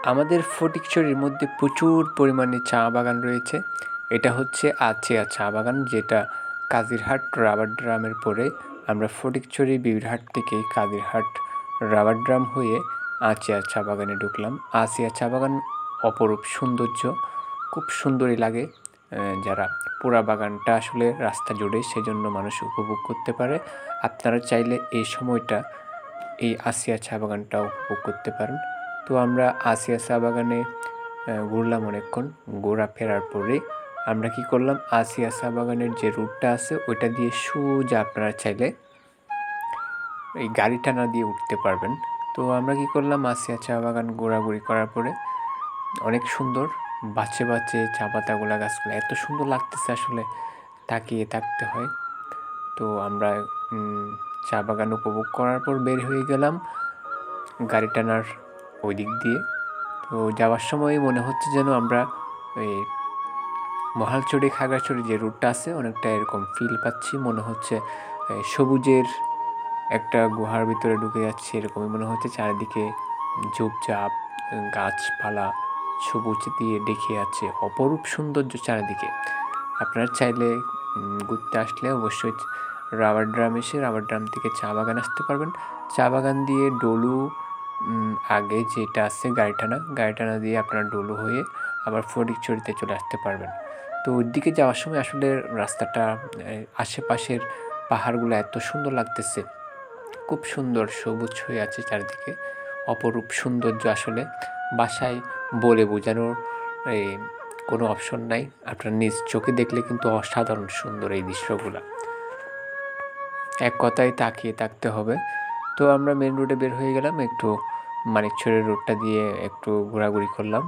আমাদের ফটিকছড়ির মধ্যে প্রচুর পরিমাণে চা বাগান রয়েছে। এটা হচ্ছে আচিয়া চা বাগান, যেটা কাজিরহাট রাবার ড্রামের পরে আমরা ফটিকছড়ি বিবিরহাট থেকে কাজিরহাট রাবার ড্রাম হয়ে আচিয়া চা বাগানে ঢুকলাম। আচিয়া চা বাগান অপরূপ সৌন্দর্য, খুব সুন্দরই লাগে। যারা পুরা বাগানটা আসলে রাস্তা জুড়ে, সেজন্য মানুষ উপভোগ করতে পারে। আপনারা চাইলে এই সময়টা এই আচিয়া চা বাগানটা উপভোগ করতে পারেন। তো আমরা আচিয়া চা বাগানে ঘুরলাম অনেকক্ষণ। ঘোরা ফেরার পরে আমরা কি করলাম, আচিয়া চা বাগানের যে রুটটা আছে ওইটা দিয়ে সোজা আপনারা চাইলে এই গাড়ি টানা দিয়ে উঠতে পারবেন। তো আমরা কি করলাম, আচিয়া চা বাগান ঘোরাঘুরি করার পরে অনেক সুন্দর বাঁচে বাঁচে চা পাতাগুলা, গাছগুলো এত সুন্দর লাগতেছে, আসলে তাকিয়ে থাকতে হয়। তো আমরা চা বাগান উপভোগ করার পর বের হয়ে গেলাম গাড়ি টানার ওই দিক দিয়ে। তো যাওয়ার সময় মনে হচ্ছে যেন আমরা ওই মহালছড়ি খাগড়াছড়ি যে রুটটা আছে অনেকটা এরকম ফিল পাচ্ছি। মনে হচ্ছে সবুজের একটা গুহার ভিতরে ঢুকে যাচ্ছে, এরকমই মনে হচ্ছে। চারিদিকে ঝোপঝাপ গাছপালা সবুজ দিয়ে ডেকে আছে, অপরূপ সৌন্দর্য চারিদিকে। আপনারা চাইলে ঘুরতে আসলে অবশ্যই রাবার ড্রাম এসে রাবার ড্রাম থেকে চা বাগান আসতে পারবেন। চা বাগান দিয়ে ডলু আগে যেটা আছে গাড়ি টানা দিয়ে আপনারা ডলু হয়ে আবার ফটিকছড়িতে চলে আসতে পারবেন। তো ওই দিকে যাওয়ার সময় আসলে রাস্তাটা আশেপাশের পাহাড়গুলো এত সুন্দর লাগতেছে, খুব সুন্দর সবুজ হয়ে আছে চারিদিকে, অপরূপ সৌন্দর্য। আসলে বাসায় বলে বোঝানোর কোনো অপশন নাই, আপনার নিজ চোখে দেখলে কিন্তু অসাধারণ সুন্দর এই দৃশ্যগুলো, এক কথায় তাকিয়ে থাকতে হবে। তো আমরা মেন রোডে বের হয়ে গেলাম, একটু মানিকছড়ির রোডটা দিয়ে একটু ঘোরাঘুরি করলাম।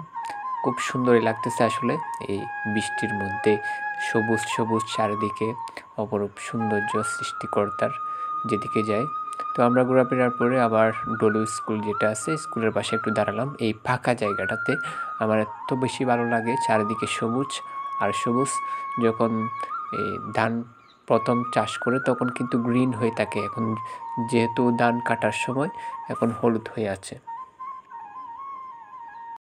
খুব সুন্দরই লাগতেছে আসলে এই বৃষ্টির মধ্যে সবুজ সবুজ চারিদিকে, অপরূপ সৌন্দর্য সৃষ্টিকর্তার যেদিকে যায়। তো আমরা ঘোরাফেরার পরে আবার ডলু স্কুল যেটা আছে স্কুলের পাশে একটু দাঁড়ালাম। এই ফাঁকা জায়গাটাতে আমার এত বেশি ভালো লাগে, চারিদিকে সবুজ আর সবুজ। যখন এই ধান প্রথম চাষ করে তখন কিন্তু গ্রিন হয়ে থাকে, এখন যেহেতু ধান কাটার সময় এখন হলুদ হয়ে আছে।